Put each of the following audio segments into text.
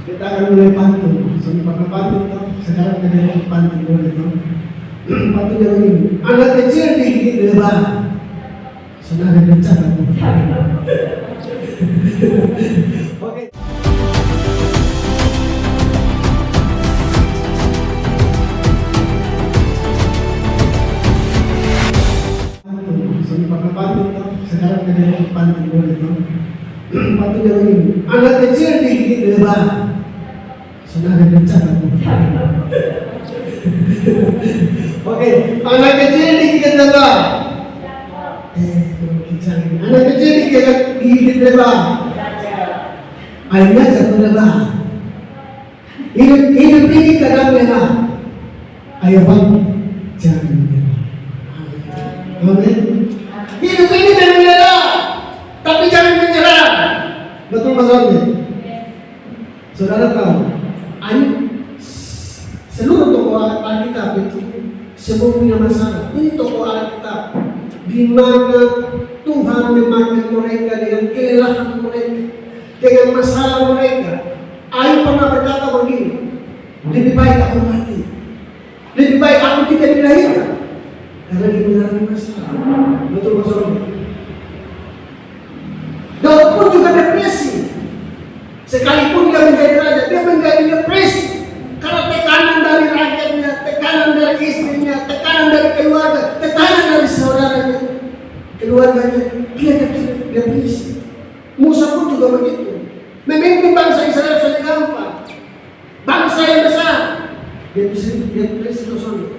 Kita akan mulai pantun. Pernah pantun toh? Sekarang kita mulai pantun boleh toh? Pantunnya begini. Anak kecil digigit lebah. Saudara dicatat. Oke. Pernah pantun toh? Sekarang kita mulai pantun boleh toh? Pantunnya begini. Anak kecil digigit lebah. Saudara dicatat. Oke, anak kecil digigit lebah. Anak kecil digigit lebah. Akhirnya jatuh lebah. Hidup ini kadang lebah. Ayo bang, jangan menyerah. Amin. Hidup ini kadang lebah, tapi jangan menyerah. Betul maksudnya? Saudara tahu, seluruh tokoh Alkitab itu semua punya masalah. Ini tokoh Alkitab di mana Tuhan memakai mereka dengan kelelahan mereka, dengan masalah mereka. Ayub pernah berkata begini, lebih baik aku mati, lebih baik aku tidak dilahirkan, karena dia mengalami masalah. Betul maksudnya? Daud pun juga depresi. Sekalipun dia menjadi raja, dia menjadi depresi karena tekanan dari rakyatnya, tekanan dari istrinya, tekanan dari keluarga, tekanan dari saudaranya, keluarganya. Dia depresi. Musa pun juga begitu. Memimpin bangsa Israel sudah gampang, bangsa yang besar. Depresi kosong.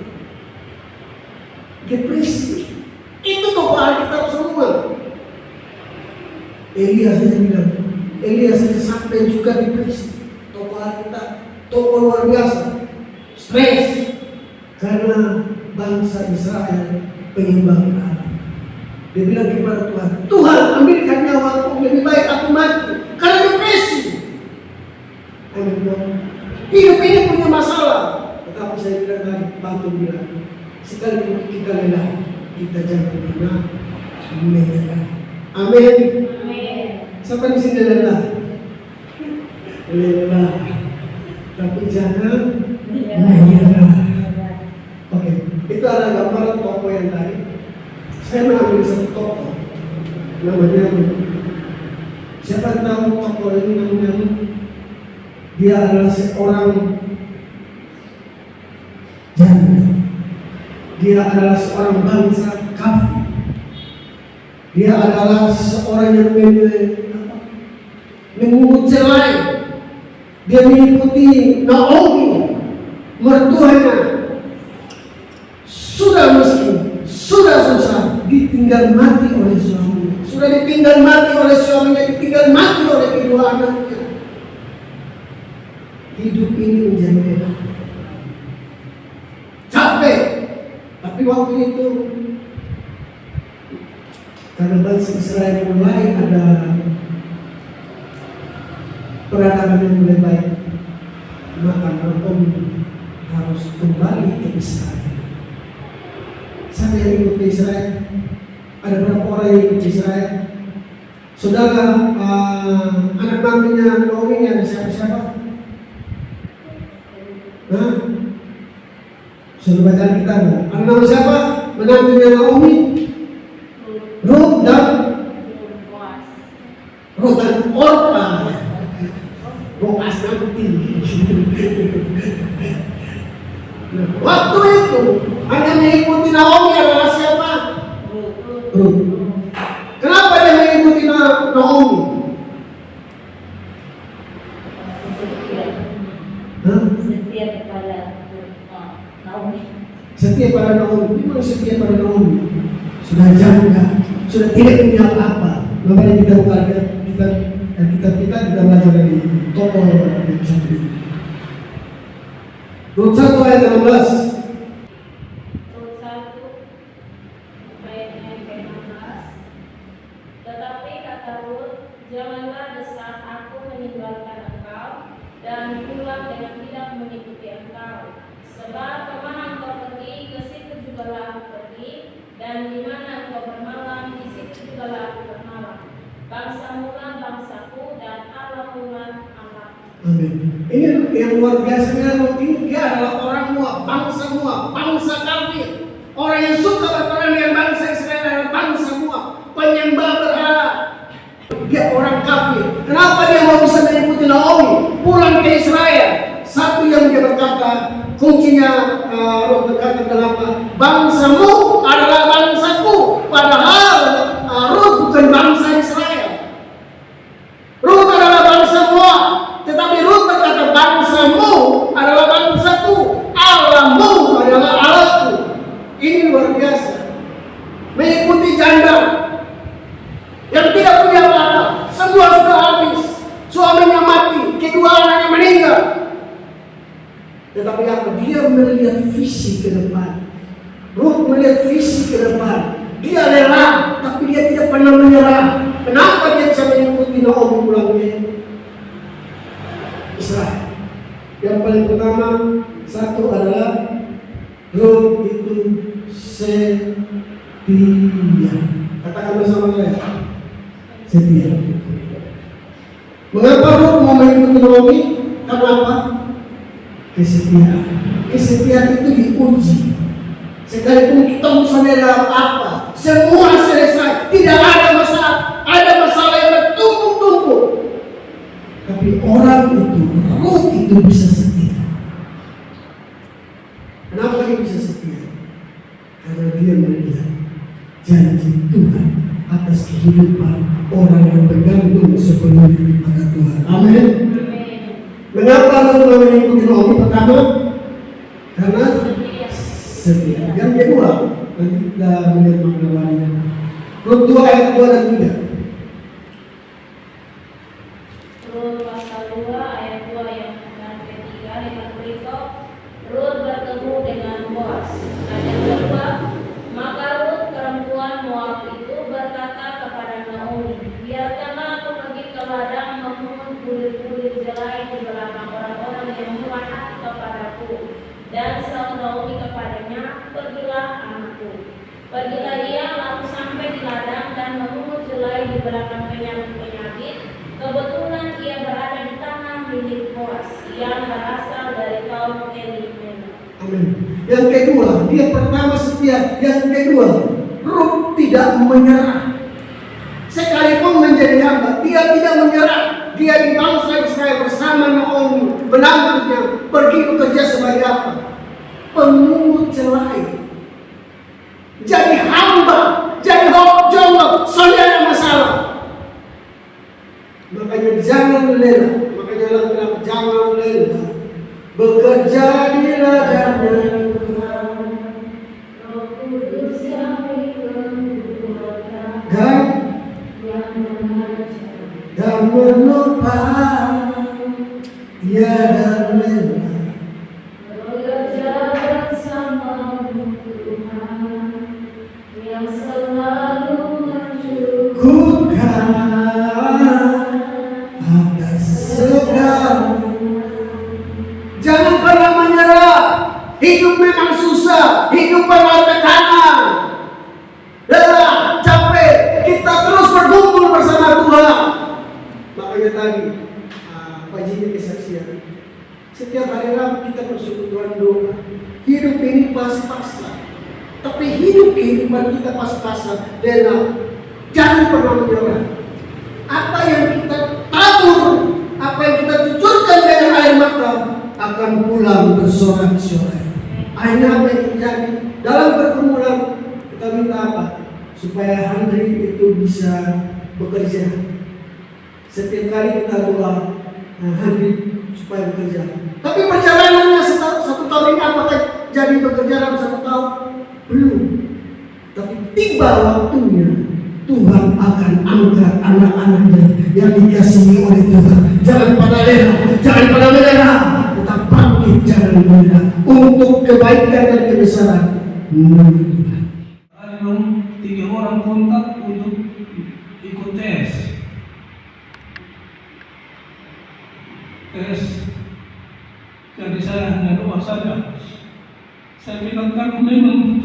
Depresi. Itu tokoh Alkitab semua. Elias yang bilang, Elias sampai juga depresi. Tokoh Alkitab, tokoh luar biasa, stres karena bangsa Israel penyembah Allah. Dia bilang kepada Tuhan, Tuhan ambilkan nyawaku, lebih baik aku mati karena depresi. Amin. Hidup ini punya masalah, tetapi saya bilang tadi, pantun bilang, sekali kita lelah, kita jangan pernah menyerah. Amin. Sampai di sini lelah, tapi jangan menyerah. Oke, itu adalah gambaran tokoh yang tadi. Saya mengambil satu tokoh, namanya siapa tahu tokoh ini namanya? Dia adalah seorang janda. Dia adalah seorang bangsa kafir. Dia adalah seorang yang mengungut cerai. Dia mengikuti Naomi, mertuanya. Sudah miskin, sudah susah, ditinggal mati oleh suaminya. Sudah ditinggal mati oleh suaminya, ditinggal mati oleh kedua anaknya. Hidup ini menjadi enak, capek. Tapi waktu itu karena bangsa Israel mulai ada peradaban yang mulai baik, maka Naomi harus kembali ke Israel. Siapa yang ikut ke Israel? Ada berapa orang yang ikut ke Israel? Saudara, anak mantunya Naomi yang siapa? Sudah baca kita. Anak nama siapa? Menantunya Naomi? Ruth dan Orpa. Boas nanti. Waktu itu hanya mengikuti Naomi adalah siapa? Ruth. Kenapa dia mengikuti Naomi? Setia kepada Naomi. Setia pada Naomi. Memang setia pada Naomi. Sudah janda, sudah tidak punya apa-apa. Makanya kita bukan kita belajar dari tokoh yang satu ini. Rut 1 ayat 16. Rut 1 ayatnya ke-16. Tetapi kata Rut, janganlah desak aku meninggalkan engkau dan pulang dengan tidak mengikuti engkau. Sebab kemana engkau pergi, ke situ jugalah aku pergi, dan di mana engkau bermalam, di situ jugalah aku bermalam. Bangsamu lah bangsaku, dan Allahmu lah Allahku. Amin. Ini yang luar biasanya Lot ini, dia adalah orang Moab, bangsa kafir. Orang yang suka berperang dengan bangsa Israel adalah bangsa Moab, penyembah berhala. Dia orang kafir. Kenapa dia mau bisa mengikuti Naomi pulang ke Israel? Satu yang dia berkata, kuncinya Lot berkata kenapa? Bangsamu adalah bangsaku. Padahal Lot bukan bangsa Israel. Lot adalah bangsa Moab. Tetapi Rut berkata, bangsamu adalah bangsaku, Allahmu adalah Allahku. Ini luar biasa. Mengikuti janda yang tidak punya apa-apa, semua sudah habis, suaminya mati, kedua anaknya meninggal. Tetapi apa? Dia melihat visi ke depan. Rut melihat visi ke depan. Dia rela, tapi dia tidak pernah menyerah. Kenapa dia bisa mengikuti Naomi pulangnya Israel? Yang paling pertama, satu adalah Rut itu setia. Katakan bersama saya, setia. Mengapa Rut mau mengikuti Naomi? Karena apa? Kesetiaan. Kesetiaan itu diuji. Sekalipun kita misalnya dalam apa, semua selesai, tidak ada masalah. Ada masalah yang bertumpuk-tumpuk. Tapi orang itu, Rut itu bisa setia. Kenapa dia bisa setia? Karena dia melihat janji Tuhan atas kehidupan orang yang bergantung sepenuhnya kepada Tuhan. Amin. Mengapa Rut mengikuti Naomi? Pertama, karena setia. Yang kedua, nanti kita melihat makna lainnya. Rut 2 ayat 2 dan 3. Rut pasal 2 ayat 2 yang ketiga dengan berikut, Rut bertemu dengan Boas. Ayat kedua, maka Rut perempuan Moab itu berkata kepada Naomi, biarkanlah aku pergi ke ladang memungut bulir-bulir jelai di belakang orang-orang yang murah hati kepadaku. Dan saud Naomi kepadanya, pergilah anakku. Pergilah ia lalu sampai di ladang dan memungut jelai di belakang penyakit. Kebetulan ia berada di tanah milik Boas yang berasal dari kaum Elimelek. Amin. Yang kedua, dia pertama setia. Yang kedua, Rut tidak menyerah. Sekalipun menjadi hamba, dia tidak menyerah. Dia di bangsa Israel bersama Naomi, menantunya, pergi bekerja sebagai apa? Pemungut jelai. Jadi hamba, jadi jongok, saudara masalah. Makanya jangan lelah. Makanya Allah jangan lelah. Bekerja di ladangnya Tuhan. Roh Kudus yang dikuatkan dan menopang tiada lelah. bekerja bersamamu Tuhan yang selalu Cukupkan atas segala. Jangan pernah menyerah. Hidup memang susah, hidup penuh tekanan, lelah, capek. Kita terus berkumpul bersama Tuhan. Makanya tadi paginya kesaksian. Setiap hari Rabu kita persekutuan doa. Hidup ini pas-pasan, tapi hidup kehidupan kita pas-pasan. Lelah. Jangan pernah menyerah. Apa yang kita tabur, apa yang kita cucurkan dengan air mata akan pulang bersorak-sorai. Akhirnya apa yang terjadi dalam pergumulan, kita minta apa? Supaya Handri itu bisa bekerja. Setiap kali kita doa, Handri supaya bekerja. Tapi perjalanannya satu tahun ini apakah jadi bekerja dalam 1 tahun? Belum. Tapi tiba waktunya Tuhan akan angkat anak-anaknya yang dikasihi oleh Tuhan. Jangan pada lelah, jangan pada menyerah, tetap bangkit, jangan menyerah untuk kebaikan dan kebesaran menurut Tuhan. Ada 3 orang kontak untuk ikut tes. Jadi saya hanya doa saja. Saya bilang kalau memang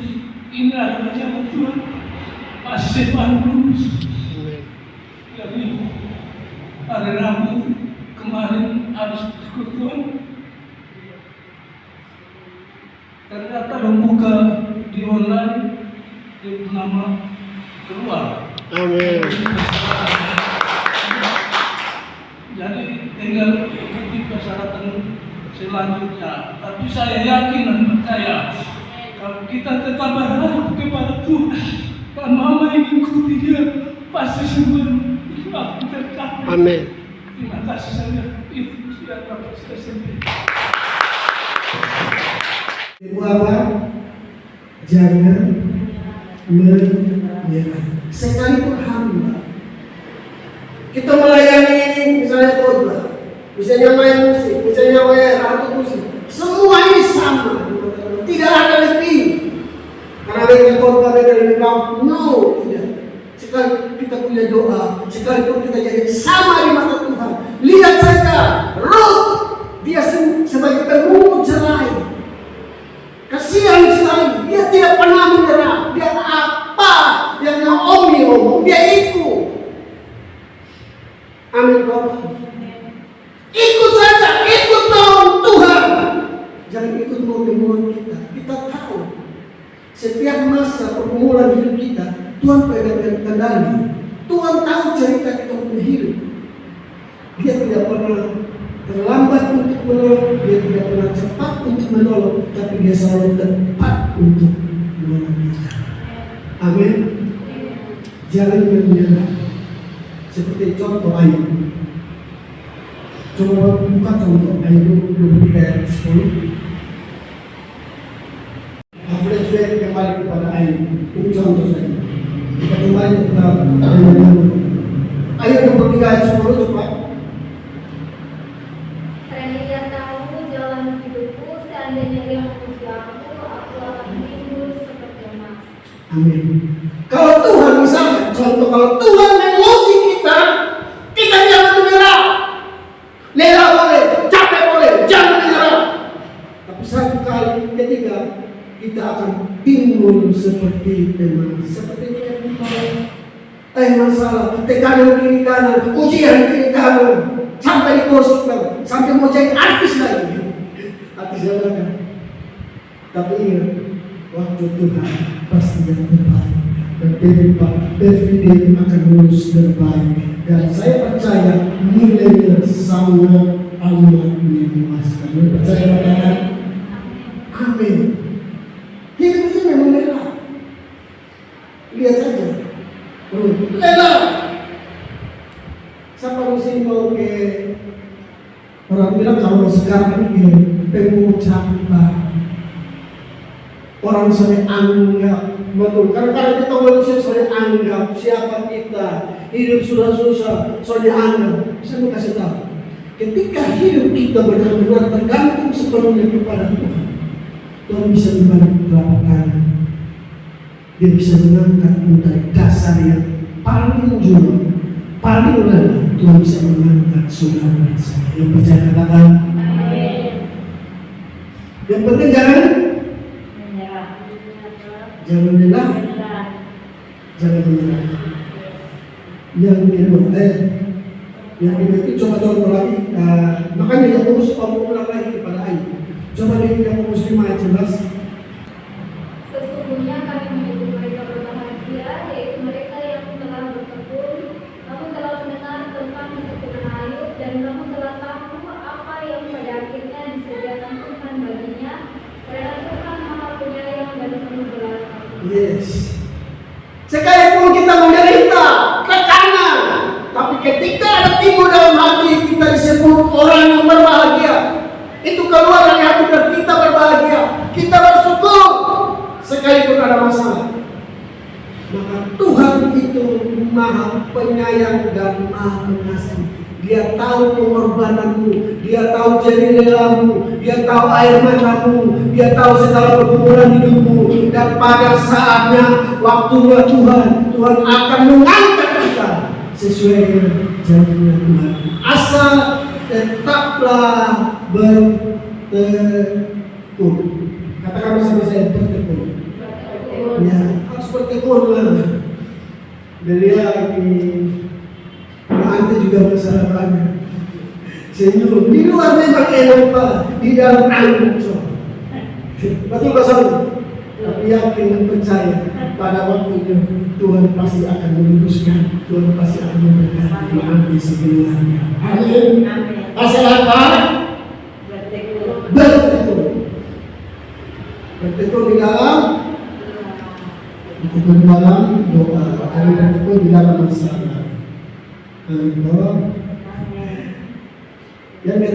ini adalah jalan Tuhan, pasti bagus. Jadi hari Rabu kemarin habis persekutuan ternyata membuka di online di nama keluar. Amin. Jadi tinggal ikuti persyaratan selanjutnya. Tapi saya yakin dan percaya kalau kita tetap berharap kepada Tuhan dan mau mengikuti Dia, pasti semua akan tercapai. Amin. Terima kasih saya. Itu sudah dapat saya sendiri. Ibu apa? Jangan menyerah. Sekalipun hamba. Kita melayani misalnya khotbah, misalnya main musik, misalnya main ratu musik. Semua ini sama. Tidak ada lebih. Karena mereka khotbah mereka lebih bagus. No, tidak. Sekali kita punya doa, sekalipun kita jadi sama di mata Tuhan. Lihat saja, Ruth, dia sebagai pemungut cerai. Kasihan sekali, dia tidak pernah menyerah. Dia apa yang Naomi omong, dia ikut. Amin. Ikut saja, ikut tolong Tuhan. Jangan ikut mau-mauan kita. Kita tahu setiap masa pergumulan hidup kita, Tuhan pegang kendali. Tuhan tahu cerita kita punya hidup. Dia tidak pernah terlambat untuk menolong, dia tidak pernah cepat untuk menolong, tapi dia selalu tepat untuk menolong kita. Amin. Jangan menyerah. Seperti contoh Ayub. Coba buka contoh Ayub 23 ayat 10. Flashback kembali kepada Ayub. Ini contoh saja. Kita kembali kepada Ayub 23 ayat 10 coba. Dia tahu jalan hidupku, seandainya dia memuji aku akan timbul seperti emas. Amin. Kalau Tuhan misalnya, contoh kalau Tuhan menguji kita, kita jangan menyerah. Lelah boleh, capek boleh, jangan menyerah. Tapi satu kali ketika kita akan timbul seperti emas, seperti masalah, tekanan kiri kanan, ujian kiri kanan, sampai dikosongkan, sampai mau jadi artis lagi. Artis jangan. Tapi ingat, waktu Tuhan pasti yang terbaik. Dan everyday akan lulus terbaik. Dan saya percaya nilainya sangat amat memuaskan. Percaya katakan amin. Hidup itu memang lelah. Lihat saja, lelah. Siapa mesti mau ke orang bilang kalau sekarang ini pemungut sampah. Orang sering anggap, betul. Karena kita manusia sering anggap siapa kita, hidup sudah susah, soalnya anggap. Saya mau kasih tahu, ketika hidup kita benar-benar tergantung sepenuhnya kepada Tuhan, Tuhan bisa membalik telapak kanan. Dia bisa mengangkat dari dasar yang paling jauh, paling rendah. Tuhan bisa mengangkat saudara dan saya. Yang percaya katakan. Yang penting jangan lelah, jangan menyerah. Yang kedua itu coba contoh lagi. Makanya Yakobus ulang lagi kepada Ayub. Coba di Yakobus 5 ayat 11. Sesungguhnya kami menyebut mereka berbahagia, yaitu mereka yang telah berkebun. Kamu telah mendengar tentang ketekunan Ayub, dan kamu telah tahu apa yang pada akhirnya disediakan Tuhan baginya. Karena Tuhan Maha Penyayang dan penuh belas kasih. Yes. Sekalipun kita menderita tekanan, tapi ketika ada timbul dalam hati kita disebut orang yang berbahagia, itu keluar dari hati kita berbahagia, kita bersyukur sekalipun ada masalah. Maka Tuhan itu Maha Penyayang dan Maha Pengasih. Dia tahu pengorbananmu, Dia tahu jerih lelahmu, Dia tahu air matamu, Dia tahu segala pergumulan hidupmu. Dan pada saatnya, waktunya Tuhan akan mengangkat kita sesuai dengan janjinya Tuhan. Asal tetaplah bertekun. Katakan bersama saya, bertekun. Ya, harus bertekun lah. Beliau ini nanti juga masalah banyak. Senyum. Di luar memang enak Pak, di dalam angin so. Betul Pak Saul? Tapi yakin dan percaya pada waktunya Tuhan pasti akan meluruskan, Tuhan pasti akan memberkati mengambil sebenarnya. Amin. Asal apa? Bertekun. Bertekun di dalam doa. Kami bertekun di dalam masalah. Amin. Yang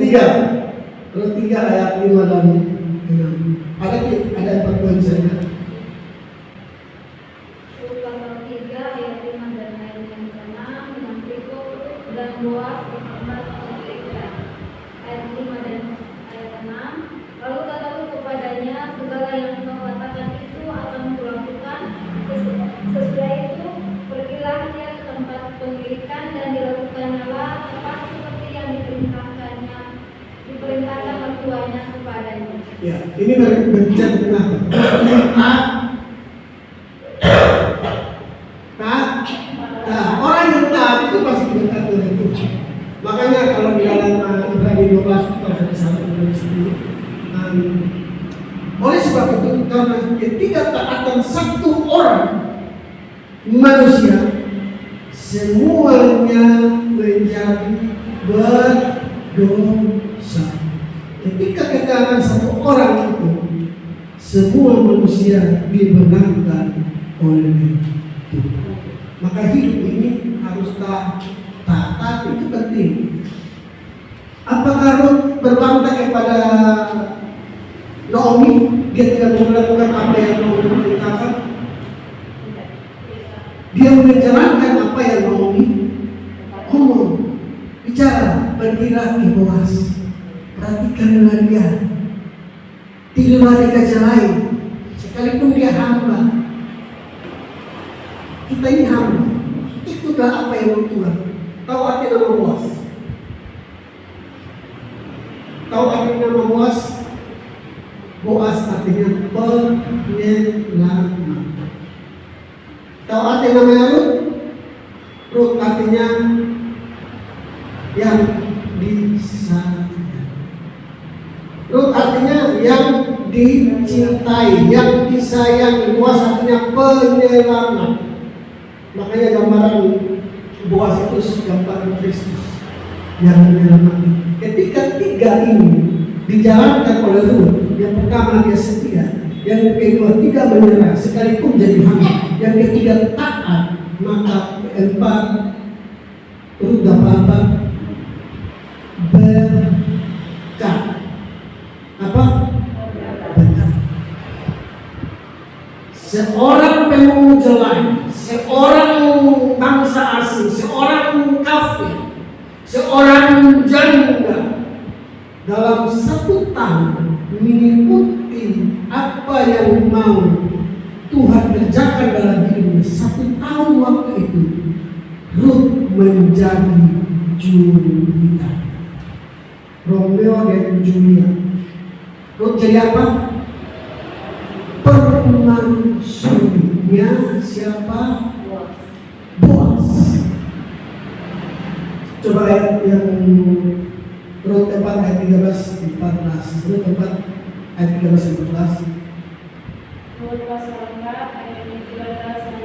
ketiga ayat 5 dan 6. Ada 4 poin saja. Pasal 3 ayat 5 dan ayat yang ke-6 yang berikut dan Boas berkhidmat mereka. Ayat 5 dan ayat 6. Lalu kataku kepadanya, segala yang kau katakan itu akan kulakukan. Sesudah itu pergilah dia ke tempat pengirikan dan dilakukannya tepat seperti yang diperintahkan mertuanya kepadanya. Ya, ini berbicara tentang taat. Orang yang taat itu pasti berkata oleh Tuhan. Makanya kalau di dalam Ibrani 12 kalau saya salah oleh sebab itu karena ketidaktaatan satu orang manusia semuanya menjadi berdosa. Ketika kekalahan satu orang itu, semua manusia dibenarkan oleh Tuhan. Maka hidup ini harus taat itu penting. Apakah Ruth berbangga kepada Naomi? Dia tidak mau melakukan apa yang Naomi perintahkan. Dia menjalankan apa yang Naomi ngomong, bicara, pergilah ke Boas. Perhatikanlah dia, tidak ada kaca lain, sekalipun dia hamba. Kita ini hamba, itulah apa yang Tuhan. Tahu arti nama Boas? Tahu arti nama Boas? Boas artinya penyelamat. Tahu arti nama Ruth? Ruth artinya yang disayang. Ruth artinya yang dicintai, yang disayangi. Boas artinya penyelamat. Makanya gambaran Boas itu gambaran Kristus yang menyelamatkan. Ketika tiga ini dijalankan oleh Ruth, yang pertama dia setia, yang kedua tidak menyerah sekalipun jadi hamba, yang ketiga taat, maka keempat Ruth dapat berkat. Apa? Berkat. Seorang pemungut lain, seorang bangsa asing, seorang kafir, seorang janda dalam 1 tahun mengikuti apa yang mau Tuhan kerjakan dalam hidupnya. 1 tahun waktu itu Ruth menjadi jurita. Romeo dan Julia. Ruth jadi apa? Permaisurinya siapa? Boas. Coba ayat yang Ruth 4 ayat 13-14. Ruth 4 ayat 13-14. Ruth pasal 4 ayat 13 dan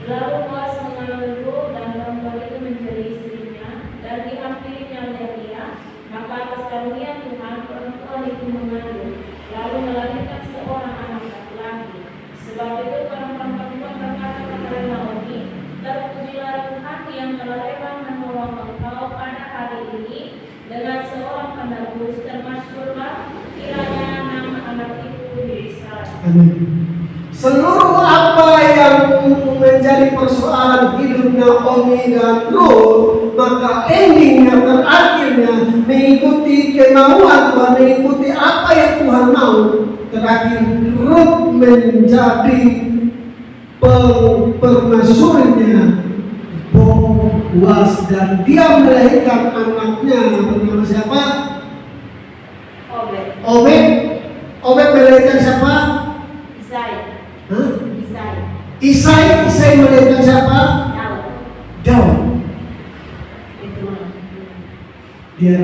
14. Lalu Boas mengambil Ruth dan perempuan itu menjadi istrinya dan dihampirinya oleh dia. Maka atas karunia Tuhan perempuan itu mengandung, lalu melahirkan seorang anak laki-laki. Sebab itu perempuan berkata kepada Naomi, terpujilah Tuhan yang telah rela menolong engkau pada hari ini dengan seorang penebus, termasyhurlah kiranya nama anak itu di Israel. Amin. Seluruh apa yang menjadi persoalan hidup Naomi dan Ruth, maka endingnya, terakhirnya mengikuti kemauan Tuhan, mengikuti apa yang Tuhan mau. Terakhir Ruth menjadi permaisurinya Boas dan dia melahirkan anaknya bernama siapa? Obed melahirkan siapa? Isai melahirkan siapa? Daud. Dia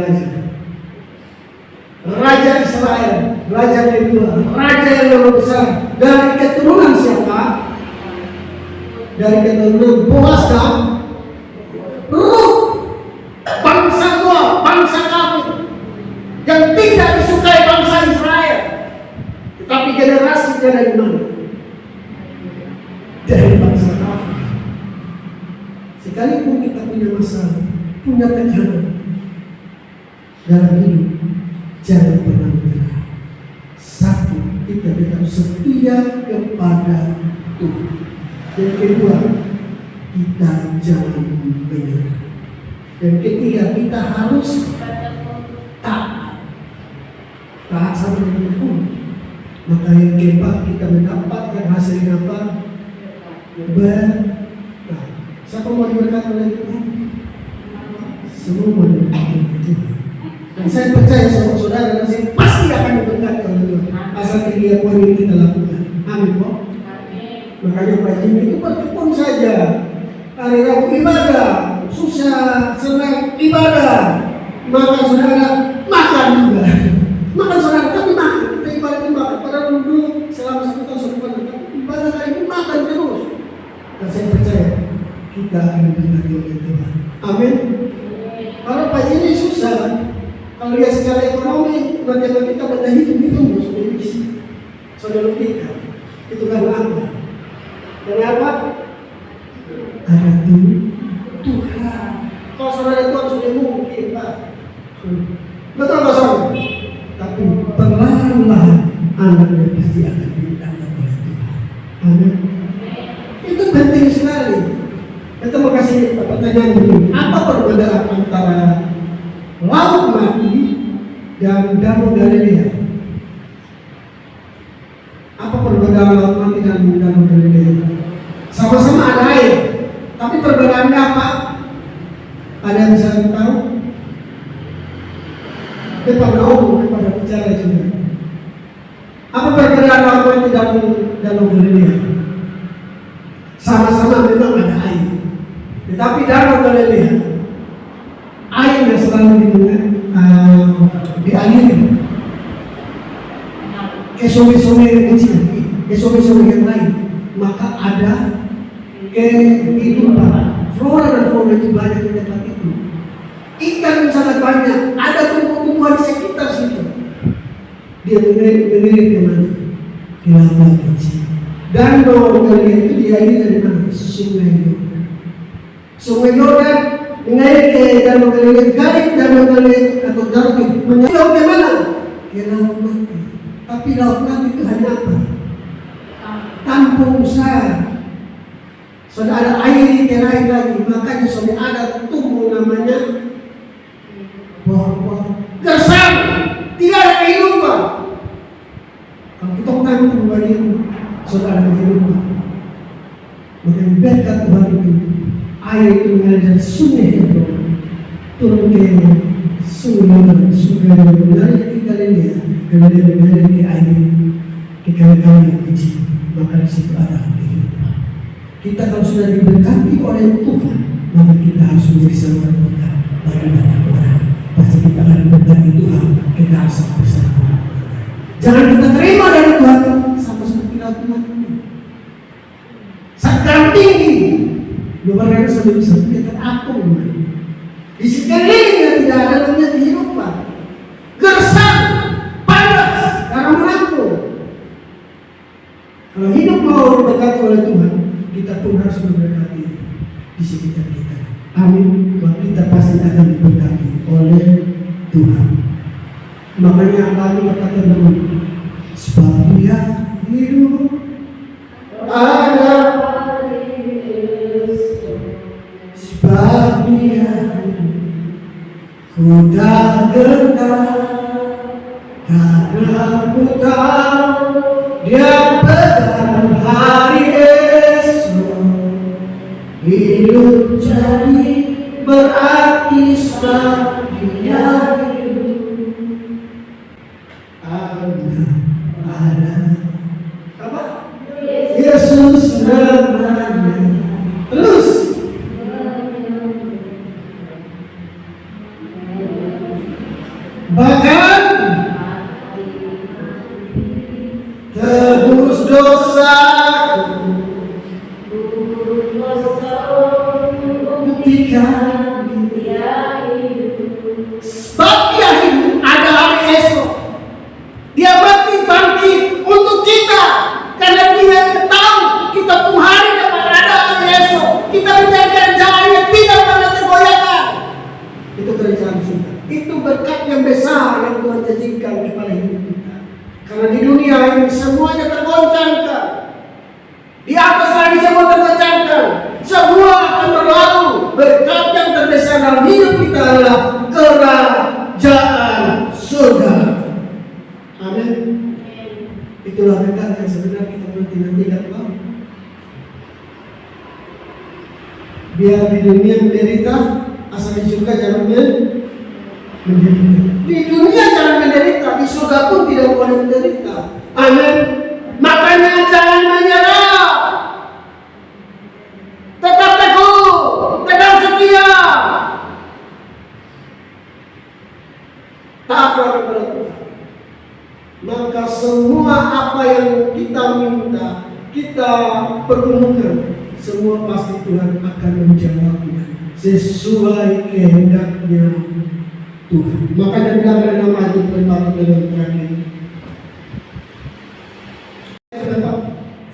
Raja Israel, Raja kedua, Raja yang lebih besar. Dari keturunan siapa? Dari keturunan Boaz dan Ruth. Bangsa tua, bangsa kafir yang tidak disukai bangsa Israel. Tetapi generasinya dari mana? Dari bangsa kafir. Sekalipun kita punya masalah, punya tekanan dalam hidup, jangan pernah menyerah. Satu, kita tetap setia kepada Tuhan. Yang kedua, kita jangan menyerah. Yang ketiga, kita harus taat sama dengan hukum. Maka yang keempat, kita mendapatkan hasil yang apa? Berkah. Siapa mau diberkati oleh Tuhan? Semua mau diberkati oleh Tuhan. Dan saya percaya saudara dan pasti akan diberkati oleh Tuhan. Asal dia poin yang kita lakukan. Amin kok. Makanya Pak Jimmy itu berkebun saja. Hari Rabu ibadah, susah, senang ibadah. Maka saudara makan juga. Makan saudara, tapi makan. Kita ibadah itu makan. Padahal dulu selama 1 tahun sebelum ibadah kali ini makan terus. Dan saya percaya kita akan diberkati oleh Tuhan. Amin. Kalau Pak Jimmy susah. Kalau lihat secara ekonomi, bagaimana kita pada hidup sudah bisa. Saudara kita, itu karena apa? Kenapa? Ada Tuhan. Kalau saudara Tuhan sudah mungkin, Pak. Betul Pak saudara? Tapi perlahan-lahan anaknya pasti akan diangkat oleh Tuhan. Amin. Itu penting sekali. Kita mau kasih pertanyaan begini. Apa perbedaan antara laut mati dan danau Galilea? Apa perbedaan laut mati dan danau Galilea? Sama-sama ada air, tapi perbedaannya apa? Ada yang bisa tahu? Depan Naum pada bicara juga. Apa perbedaan laut mati dan danau Galilea? Sama-sama memang ada air, tetapi danau Galilea air yang selalu dialiri ke sungai-sungai yang kecil, ke sungai-sungai yang lain, maka ada kehidupan. Flora dan fauna itu banyak di tempat itu. Ikan sangat banyak, ada tumbuh-tumbuhan di sekitar situ. Dia mengirim ke mana? Ke laut kecil. Danau Galilea itu dialiri dari mana? Sungai Yordan. Sungai Yordan mengalir ke danau Galilea, danau Galilea atau danau menjauh ke mana? Ke laut mati. Tapi laut mati itu hanya apa? Tampung besar. Sudah ada air di lain lagi, makanya sudah ada tumbuh namanya pohon-pohon gersang. Tidak ada kehidupan. Kalau kita tampung bagi sudah ada kehidupan. Makanya berkat Tuhan itu air itu mengalir dari sungai itu turun ke sungai mengalir ke Galilea, mengalir ke air ke kali-kali yang kecil. Maka di situ ada kehidupan. Kita kalau sudah diberkati oleh Tuhan, maka kita harus menjadi saluran berkat bagi banyak orang. Pasti kita akan diberkati Tuhan, kita harus sampai sana. Jangan kita terima dari Tuhan sama seperti laut mati. Sangat tinggi. Luar biasa sudah bisa kita apung. Di sekelilingnya tidak ada namanya kehidupan. Gersang, panas, karena menampung. Kalau hidup mau diberkati oleh Tuhan, kita pun harus memberkati di sekitar kita. Amin. Maka kita pasti akan diberkati oleh Tuhan. Makanya kami berkata dengan sebab Dia hidup ada. Sebab Dia ku tak gentar, karena ku tahu Dia pegang hari esok. Hidup jadi berarti sebab Dia hidup. Ada apa? Yesus namanya. Terus tebus dosaku, buktikan dia hidup. sebab dia hidup, ada hari esok. Dia mati bangkit untuk kita, karena dia tahu kita pun hari depan ada hari esok. Kita menjadikan jalan yang tidak pernah tergoyahkan. Itu kerajaan surga. Itu berkat yang besar yang Tuhan janjikan kepada hidup kita. Karena di dunia ini semuanya tergoncangkan. Di atas lagi semua tergoncangkan. Semua akan berlalu. Berkat yang terbesar dalam hidup kita adalah kerajaan surga. Amin. Itulah berkat yang sebenarnya kita nanti-nantikan, Pak. Biar di dunia menderita, asal di surga jangan menderita. Di dunia jangan menderita, di surga pun tidak boleh menderita. Amin. Makanya jangan menyerah. Tetap teguh, tetap setia. Taatlah kepada Tuhan. Maka semua apa yang kita minta, kita pergunakan, semua pasti Tuhan akan menjawabnya sesuai kehendaknya Tuhan. Makanya bilang pada nama itu pendapat dalam terakhir.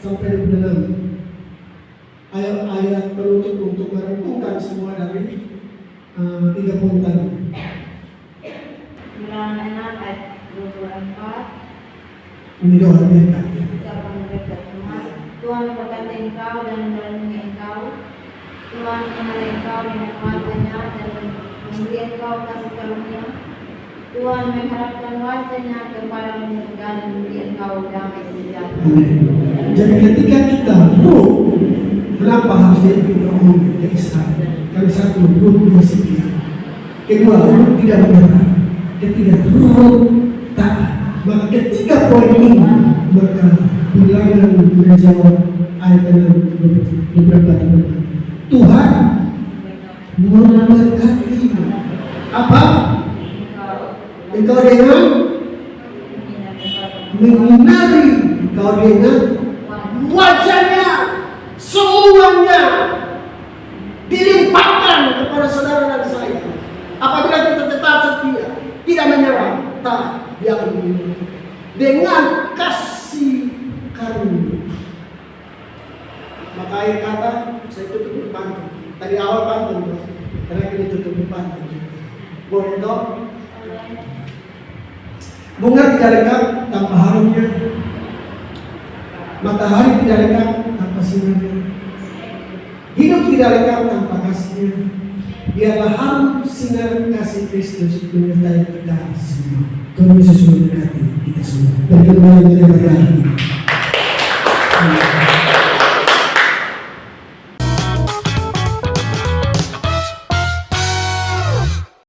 Sampai 26 ayat-ayat penutup untuk merengkuhkan semua dari 30 tadi. Ulangan 6 ayat 24. Ini doa mereka. Ucapan mereka Tuhan. Tuhan berkata engkau dan melindungi engkau. Tuhan mengenai engkau dengan wajahnya dan memberi engkau kasih karunia. Tuhan mengharapkan wajahnya kepadamu dan memberi engkau damai sejahtera. Jadi ketika kita kenapa harus diberdoa ke Israel? Karena satu, dia setia. Kedua, tidak menyerah. Ketiga, taat. Maka ketika poin ini, maka bilangan menjawab ayat beberapa Tuhan memberkati apa? Engkau dengan menyinari, engkau dengan wajahnya, semuanya dilimpahkan kepada saudara dan saya. Apabila kita tetap setia, tidak menyerah, taat, dia akan melindungi dengan kasih karunia. Maka akhir kata saya tutup berpantun. Tadi awal pantun, karena ini tutup berpantun. Boleh dong? Bunga tidak lekat tanpa harumnya, matahari tidak lekat tanpa sinarnya, hidup tidak lekat tanpa kasihnya. Biarlah harum sinar kasih Kristus menyertai kita semua. Tuhan Yesus memberkati kita semua. Berkembang dengan